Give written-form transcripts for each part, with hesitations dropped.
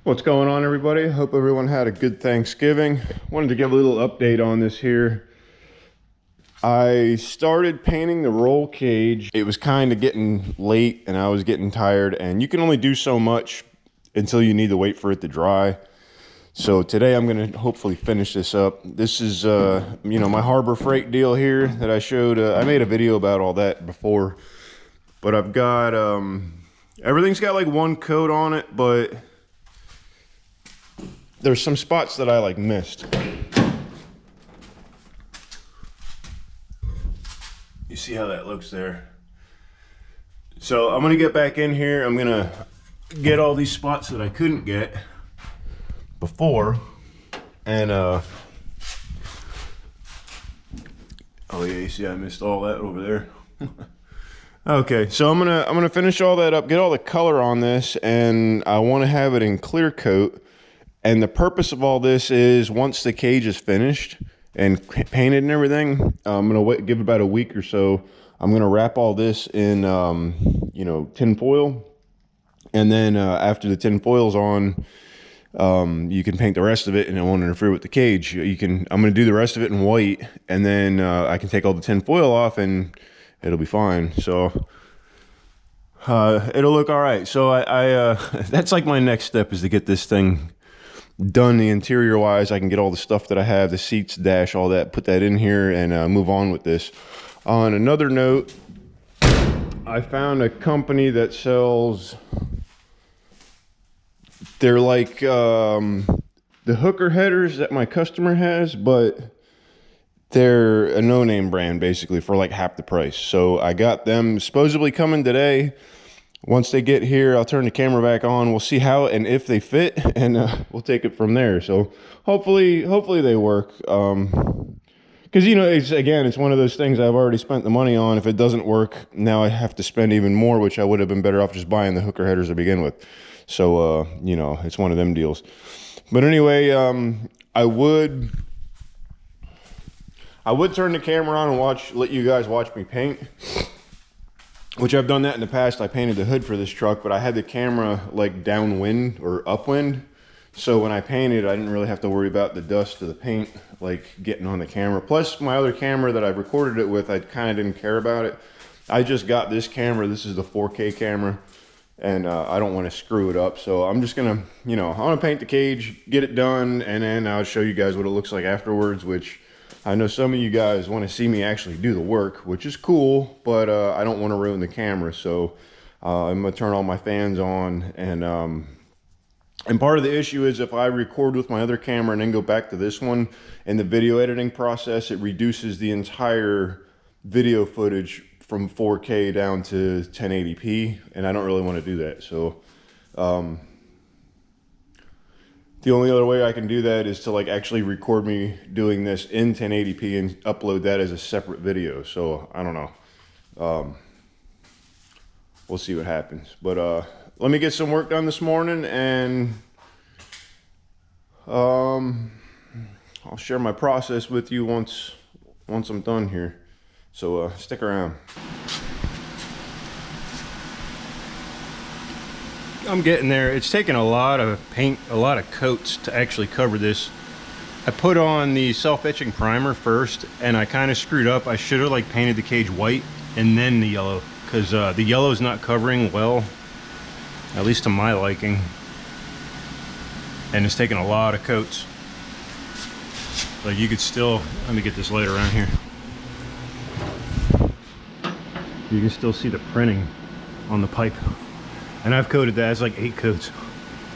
What's going on, everybody? Hope everyone had a good Thanksgiving. Wanted to give a little update on this here. I started painting the roll cage. It was kind of getting late and I was getting tired, and you can only do so much until you need to wait for it to dry. So today I'm going to hopefully finish this up. This is, my Harbor Freight deal here that I showed. I made a video about all that before, but I've got, everything's got like one coat on it, but there's some spots that I like missed. You see how that looks there? So I'm gonna get back in here. I'm gonna get all these spots that I couldn't get before. And oh yeah, you see I missed all that over there. Okay, so I'm gonna finish all that up, get all the color on this, and I wanna have it in clear coat. And the purpose of all this is once the cage is finished and painted and everything, I'm gonna give it about a week or so. I'm gonna wrap all this in, tin foil. And then after the tin foil's on, you can paint the rest of it and it won't interfere with the cage. I'm gonna do the rest of it in white, and then I can take all the tin foil off and it'll be fine. So it'll look all right. So I that's like my next step, is to get this thing done the interior wise. I can get all the stuff that I have, the seats, dash, all that, put that in here and move on with this. On another note, I found a company that sells, they're like the hooker headers that my customer has, but they're a no-name brand basically for like half the price. So I got them supposedly coming today. Once they get here, I'll turn the camera back on. We'll see how and if they fit, and we'll take it from there. So hopefully they work. Because it's one of those things I've already spent the money on. If it doesn't work, now I have to spend even more, which I would have been better off just buying the hooker headers to begin with. So it's one of them deals. But anyway, I would turn the camera on and let you guys watch me paint. Which I've done that in the past. I painted the hood for this truck, but I had the camera like downwind or upwind. So when I painted, I didn't really have to worry about the dust of the paint like getting on the camera. Plus my other camera that I recorded it with, I kind of didn't care about it. I just got this camera. This is the 4K camera, and I don't want to screw it up. So I'm just gonna, I want to paint the cage, get it done, and then I'll show you guys what it looks like afterwards, which I know some of you guys want to see me actually do the work, which is cool, but I don't want to ruin the camera. So I'm going to turn all my fans on. And part of the issue is if I record with my other camera and then go back to this one, in the video editing process, it reduces the entire video footage from 4K down to 1080p, and I don't really want to do that. So the only other way I can do that is to like actually record me doing this in 1080p and upload that as a separate video. So I don't know. We'll see what happens. But let me get some work done this morning, and I'll share my process with you once I'm done here. So stick around. I'm getting there. It's taken a lot of paint, a lot of coats to actually cover this. I put on the self-etching primer first, and I kind of screwed up. I should have like painted the cage white and then the yellow, because the yellow is not covering well, at least to my liking. And it's taken a lot of coats. Like you could still, let me get this light around here. You can still see the printing on the pipe. And I've coated that, it's like 8 coats.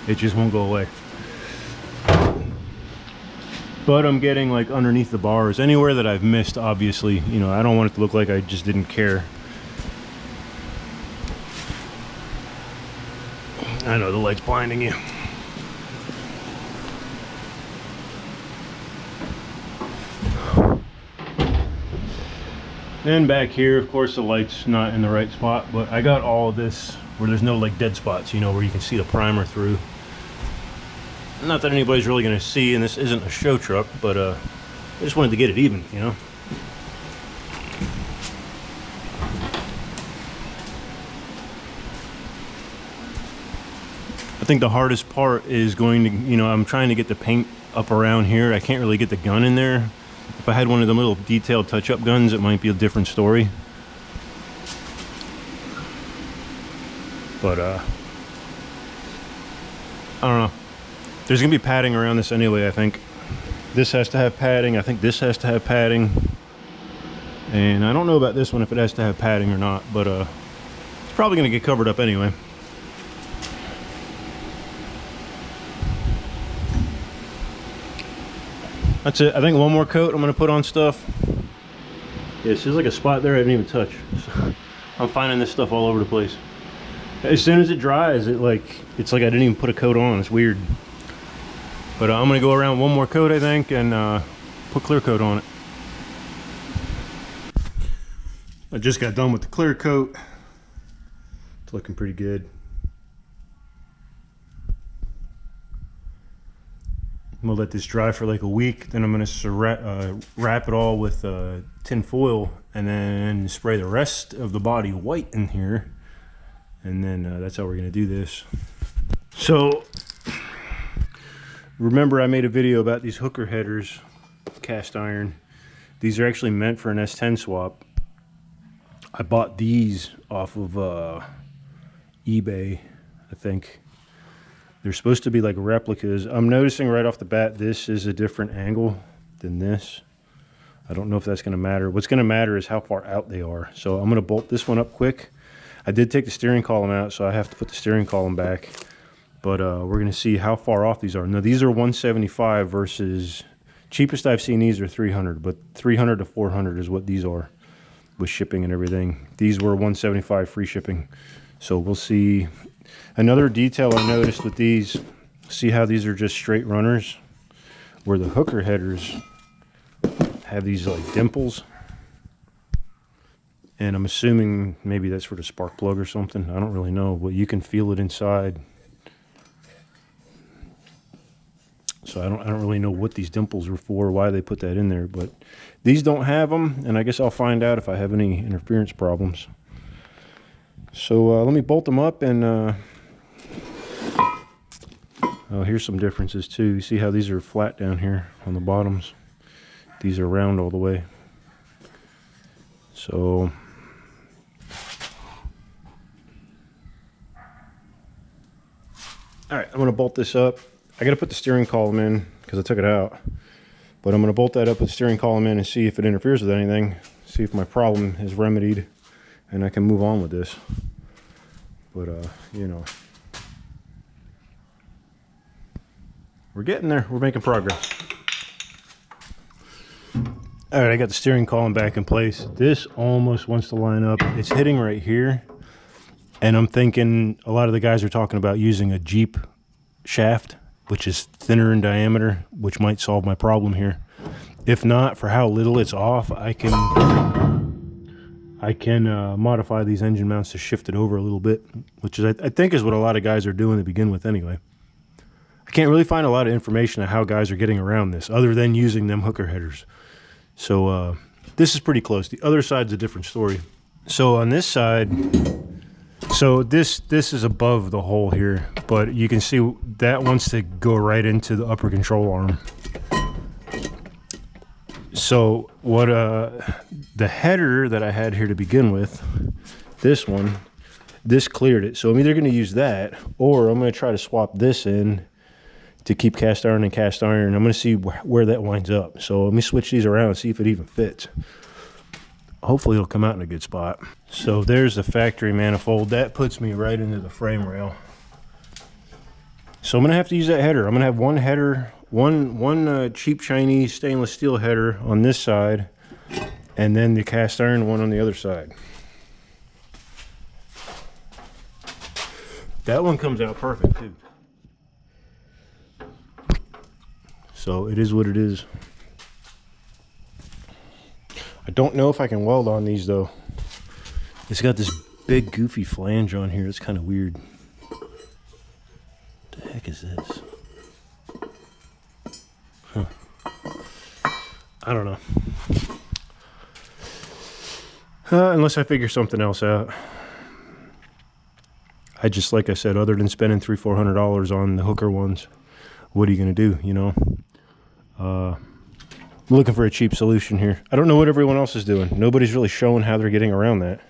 It just won't go away. But I'm getting like underneath the bars, anywhere that I've missed, obviously, I don't want it to look like I just didn't care. I know the light's blinding you. And back here, of course, the light's not in the right spot, but I got all of this where there's no like dead spots, where you can see the primer through. Not that anybody's really gonna see, and this isn't a show truck, but I just wanted to get it even, think the hardest part is going to, you know, I'm trying to get the paint up around here. I can't really get the gun in there. If I had one of the little detailed touch-up guns, it might be a different story. But I don't know. There's gonna be padding around this anyway, I think. This has to have padding. I think this has to have padding. And I don't know about this one if it has to have padding or not, but it's probably gonna get covered up anyway. That's it. I think one more coat I'm gonna put on stuff. Yeah, there's like a spot there I didn't even touch. So I'm finding this stuff all over the place. As soon as it dries, it's like I didn't even put a coat on. It's weird. But I'm gonna go around one more coat, I think, and put clear coat on it. I just got done with the clear coat. It's looking pretty good. I'm gonna let this dry for like a week. Then I'm gonna wrap it all with tin foil and then spray the rest of the body white in here. And then that's how we're gonna do this. So, remember I made a video about these hooker headers, cast iron. These are actually meant for an S10 swap. I bought these off of eBay, I think. They're supposed to be like replicas. I'm noticing right off the bat, this is a different angle than this. I don't know if that's gonna matter. What's gonna matter is how far out they are. So I'm gonna bolt this one up quick. I did take the steering column out, so I have to put the steering column back. But we're gonna see how far off these are. Now these are 175 versus, cheapest I've seen these are 300, but 300 to 400 is what these are with shipping and everything. These were 175 free shipping. So we'll see. Another detail I noticed with these, see how these are just straight runners, where the hooker headers have these like dimples. And I'm assuming maybe that's for the spark plug or something. I don't really know, but you can feel it inside. So I don't really know what these dimples were for, why they put that in there, but these don't have them, and I guess I'll find out if I have any interference problems. So let me bolt them up, and oh, here's some differences too. You see how these are flat down here on the bottoms? These are round all the way. So all right, I'm gonna bolt this up. I gotta put the steering column in because I took it out. But I'm gonna bolt that up with the steering column in and see if it interferes with anything. See if my problem is remedied and I can move on with this. But you know, we're getting there. We're making progress. All right, I got the steering column back in place. This almost wants to line up. It's hitting right here. And I'm thinking a lot of the guys are talking about using a Jeep shaft, which is thinner in diameter, which might solve my problem here. If not, for how little it's off, I can modify these engine mounts to shift it over a little bit, which is I think is what a lot of guys are doing to begin with anyway. I can't really find a lot of information on how guys are getting around this other than using them hooker headers. So this is pretty close. The other side's a different story. So on this side, so this is above the hole here, but you can see that wants to go right into the upper control arm. So what the header that I had here to begin with, this one, this cleared it. So I'm either going to use that, or I'm going to try to swap this in to keep cast iron and cast iron. I'm going to see where that winds up. So let me switch these around and see if it even fits. Hopefully it'll come out in a good spot. So there's the factory manifold. That puts me right into the frame rail. So I'm gonna have to use that header. I'm gonna have one header, one cheap Chinese stainless steel header on this side, and then the cast iron one on the other side. That one comes out perfect too. So it is what it is. I don't know if I can weld on these though. It's got this big goofy flange on here. It's kind of weird. What the heck is this? Huh. I don't know. Unless I figure something else out. I just, like I said, other than spending $300-400 on the hooker ones, what are you going to do, you know? I'm looking for a cheap solution here. I don't know what everyone else is doing. Nobody's really showing how they're getting around that.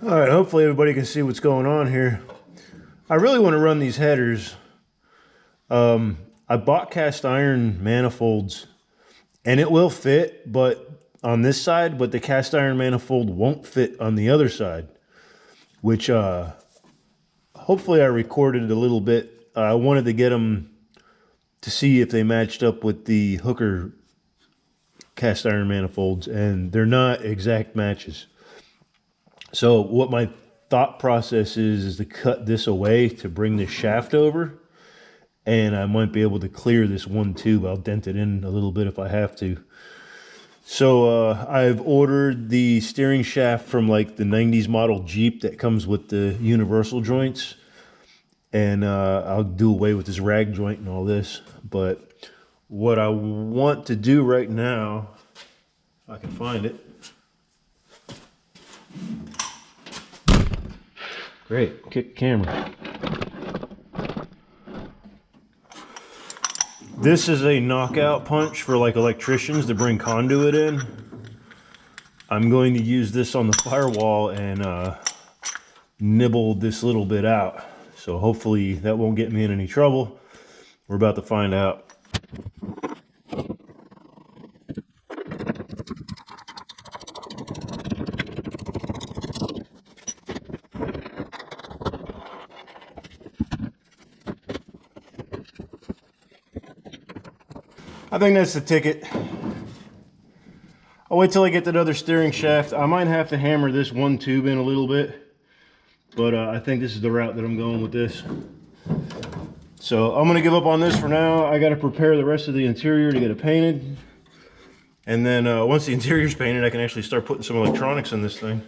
All right, hopefully everybody can see what's going on here. I really want to run these headers. I bought cast iron manifolds, and it will fit, but on this side, but the cast iron manifold won't fit on the other side, which hopefully I recorded a little bit. I wanted to get them to see if they matched up with the hooker cast iron manifolds, and they're not exact matches. So what my thought process is to cut this away to bring this shaft over, and I might be able to clear this one tube. I'll dent it in a little bit if I have to. So I've ordered the steering shaft from like the 90s model Jeep that comes with the universal joints, and I'll do away with this rag joint and all this. But what I want to do right now, if I can find it. Great, kick camera. This is a knockout punch for like electricians to bring conduit in. I'm going to use this on the firewall and nibble this little bit out. So hopefully that won't get me in any trouble. We're about to find out. I think that's the ticket. I'll wait till I get that other steering shaft. I might have to hammer this one tube in a little bit, but I think this is the route that I'm going with this. So I'm gonna give up on this for now. I gotta prepare the rest of the interior to get it painted. And then once the interior's painted, I can actually start putting some electronics in this thing.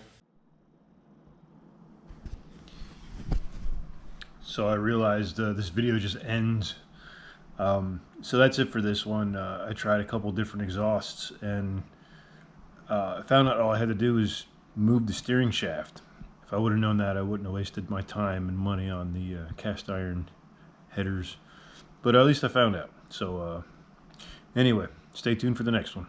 So I realized this video just ends. So that's it for this one. I tried a couple different exhausts, and I found out all I had to do was move the steering shaft. If I would have known that, I wouldn't have wasted my time and money on the cast iron headers. But at least I found out. So anyway, stay tuned for the next one.